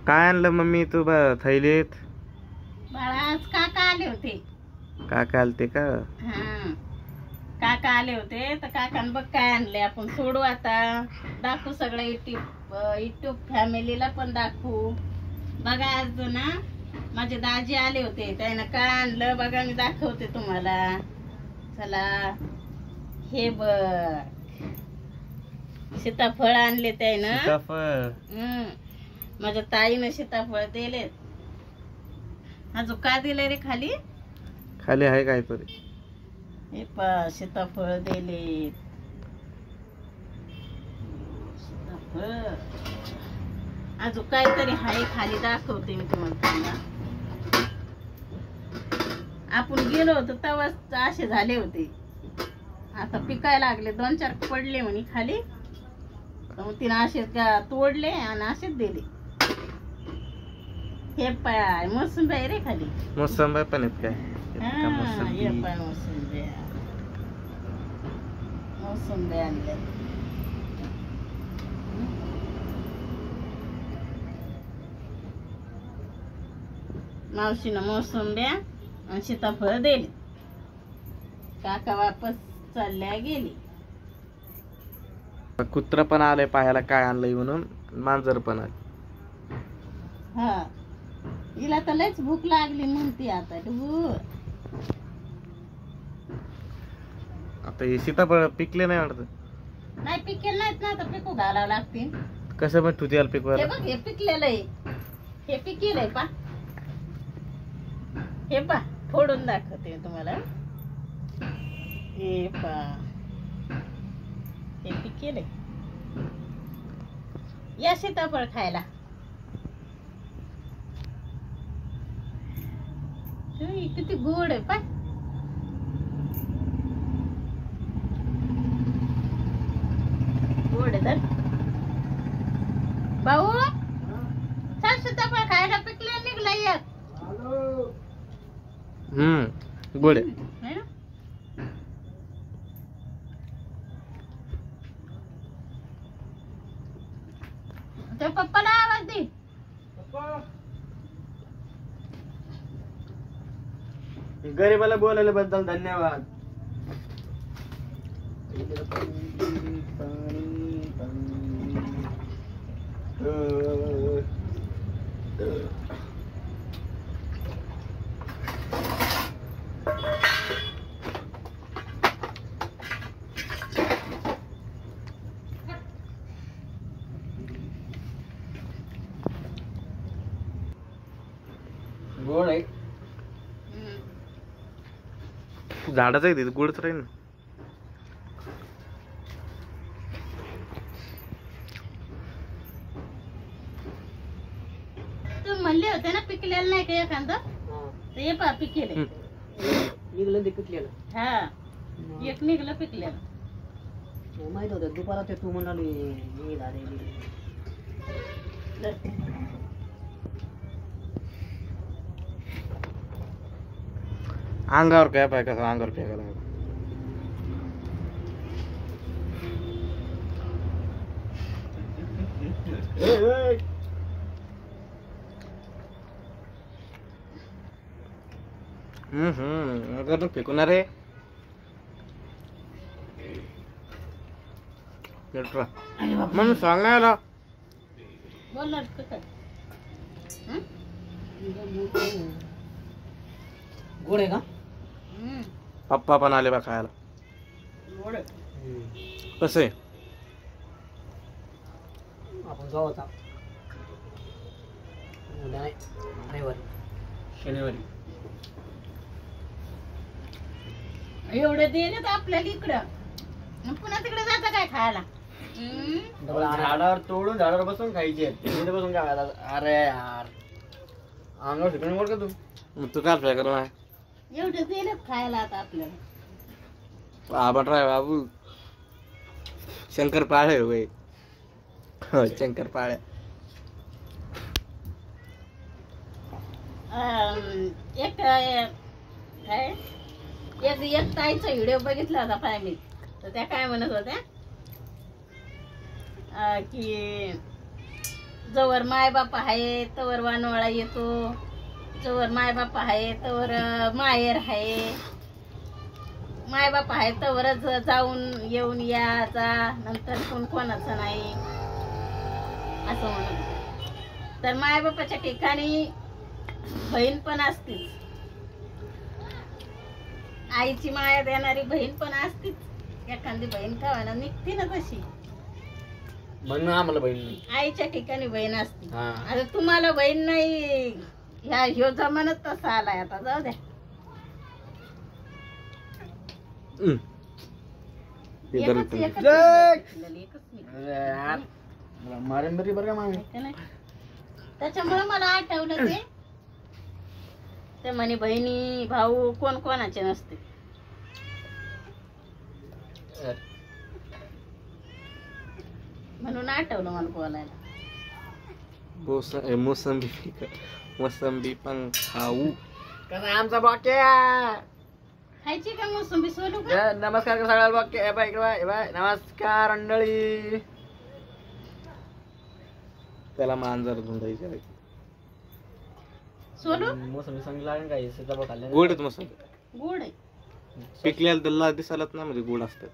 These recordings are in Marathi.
काय आणलं मम्मी तू थैलीत? बाळा आज काका आले होते. काका आलते का? हा काका आले होते तर काकान बघ काय आणले. आपण सोडू आता, दाखवू सगळं युट्यूब फॅमिलीला पण दाखवू. बघा आज ना माझे दाजी आले होते, त्यानं काय आणलं बघा, मी दाखवते तुम्हाला. चला हे बघ सीताफळ आणले त्यानं. सीताफळ माझ्या ताईनं सीताफळ दिले. अजून काय दिलंय रे खाली? खाली आहे काहीतरी. हे पा सीताफळ दिले. सीताफळ अजून काहीतरी आहे खाली, दाखवते मी तुम्हाला. आपण गेलो होतो तेव्हाच असे झाले होते, आता पिकायला लागले. 2-4 पडले म्हणे खाली, तर तिने असे तोडले आणि असेच दिले. हे पाय मोसंबी आहे रे खाली. मोसंबी पण आहेत काय? हे पाय मोसंबी आणल्या. मावशीनं मोसंब्या आणि सीताफळ दिले. काका वापस चालल्या गेली. कुत्रा पण आलंय पाहायला काय आणलंय म्हणून. मांजर पण आहे. हा हिला तर लयच भूक लागली म्हणते आता. आता हे सीताफळ पिकले नाही वाटत. नाही पिकेल नाहीत ना, आता पिकू घालावं लागतील. कसं पण तू त्याला हे पिकवायला? बघ हे पिकलेलं आहे, हे पिकेल आहे पा. हे पा फोडून दाखवते तुम्हाला. हे पा हे पिकेल आहे. या सीताफळ खायला. किती गोड आहे पा. गोड आहे तर भाऊ. छान सीताफळ खायला पिकले निघला एक. गोड आहे. है ना? त्या पप्पाला आवाज दे. गरीबाला बोलायला बद्दल धन्यवाद. गोड आहे. झाडाचं आहे ते गोडच राहील ना. तू म्हणले होते ना पिकलेलं नाही का एखादं, तर हे पा पिकेले. निघलं ते पिकलेलं. हा एक निघलं पिकलेलं. माहित होतं दुपारा ते तू म्हणाली हे झाले. अंगावर काय पाय कसं अंगावर फेकायला. अगर फेकून रे मग सांगायला बोल गोड आहे का? पप्पा पण आले बा खायला. कसं आहे? आपण जाऊ आता उद्या नाही, रविवारी शनिवारी. एवढे दिले तर आपल्याला इकडं, पुन्हा तिकडे जाता काय खायला? झाडावर तोडून झाडावर बसून खायचे. बसून काय? अरे यार अंगावर शिकवून बोल का तू? मग तू काय फेकलं नाही? एवढे दिले खायला आता आपल्याला. आपण राय बाबू शंकर पाळे वय. शंकर पाळे. एक ताईचा व्हिडिओ बघितला होता पाय मी, तर त्या काय म्हणत होत्या की जवळ माय बाप आहे तवर वानवाळा येतो, जवळ माय बाप आहे तवर माहेर आहे, माय बाप आहे तवरच जाऊन येऊन याचा, नंतर कोण कोणाचं नाही असं म्हणत. तर माय बापाच्या ठिकाणी बहीण पण असतीच, आईची माया देणारी बहीण पण असतीच. एखादी बहीण खावायला निघते ना तशी, म्हणून आम्हाला बहीण नाही. आईच्या ठिकाणी बहीण असते. हा. आता तुम्हाला बहीण नाही, ह्यो जमानाच तसा आलाय. आता जाऊ द्या, एकच अरे यार, मला मारेन बरी बरं का मामी. त्याच्यामुळे मला आठवलं ते म्हणे बहिणी भाऊ कोण कोणाचे नसते. म्हणून आठवलं मला बोलायला. मोसंबी पण खाऊ. कसा आमचा बाक्या. खायची का मोसंबी सोलू का? नमस्कार का सगळ्याला बाक्या. बाय बाय नमस्कार मंडळी. त्याला मांजर धुंडायचे. सोलू मोसंबी चांगली लागेल काय सीताफळ खाल्ले. गोड आहेत मोसंबी. गोड आहे. पिकलेला त्याला दिसायलाच ना म्हणजे गोड असतात.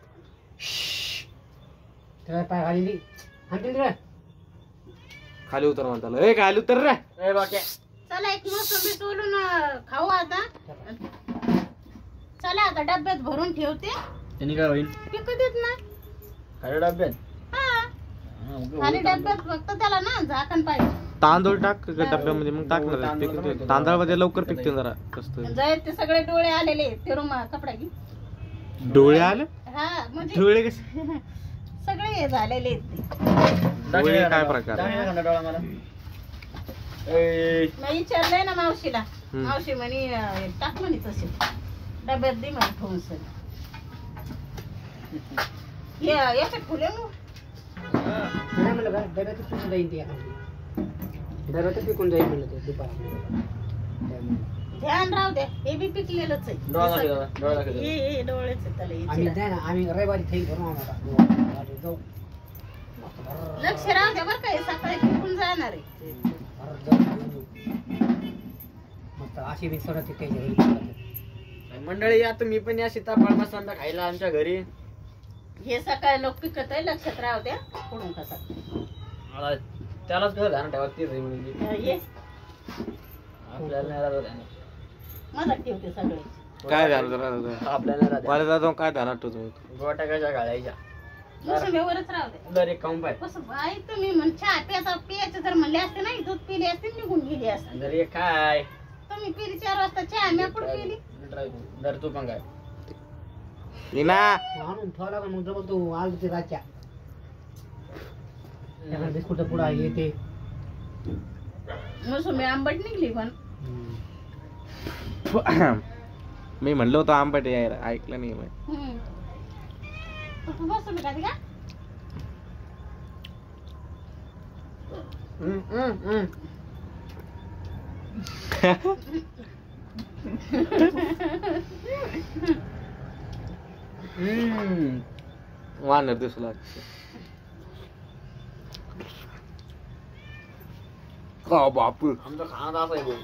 खाली उतर म्हणताला. ए खाली उतर रे. ए बाक्या. चला एक मोसंबी सोलून खाऊ आता. चला आता डब्यात भरून ठेवते. त्यांनी काय होईल पिकू देत ना खाली डब्यात. हा खाली डब्यात फक्त त्याला ना झाकण पाहिजे. तांदूळ टाक डब्यामध्ये मग टाकणार. तांदळामध्ये लवकर पिकते जरा कस्त. जर ते सगळे डोळे आलेले ते रुमा कपडा घे. डोळे आले. हा म्हणजे डोळे कसे सगळे हे झालेले आहेत ते. डोळे काय प्रकार मला. ए मी विचारलंय ना मावशीला. मावशी म्हणे टाक म्हणे तसे डब्यात दे म्हणे ठेवून सर. याच्यात फुले मग ध्यान राहू द्या. हे बी पिकलेलंच आहे. हे डोळेच आहे त्याला. आम्ही रविवारी थैली भरून जाऊ. लक्ष राहू द्या बरं का. हे सकाळी पिकून जाणार आहे. मस्त अशी बी सोडत मंडळी आता मी पण या सीताफळ मसाला खायला आमच्या घरी. हे सकाळी लोक पिकत आहे. लक्षात राहू द्या. पुढून कसा मला त्यालाच कसं ध्यान ठेवा तीच आहे म्हणजे ये आपल्याला नाही राहत ध्यान. मदत ठेवते सगळे. काय झालं आपल्याला नाही मला जातो काय ध्यानात ठेवतो. गोट्या कशा घालायच्या मोसंबीवरच राहू द्या. दर एक खाऊन पाय. कसं बाई तुम्ही म्हण चहा प्यायचं जर म्हणले असते ना दूध पिली असते निघून गेली असते. दर एक काय तुम्ही पिली 4 वाजता चहा मी कुठं पिली. दर तू पण काय आणून ठेवा लागल. मग जवळ तू आल ते रातच्या बिस्कुट पुढा येते. मोसंबी आंबट निघली पण मी म्हणलं होतं आंबट यायला. ऐकलं नाही मी. तू मोसंबी खाते का? वानर दिसू लागते. का बापू आमचा खाना असा आहे भाऊ.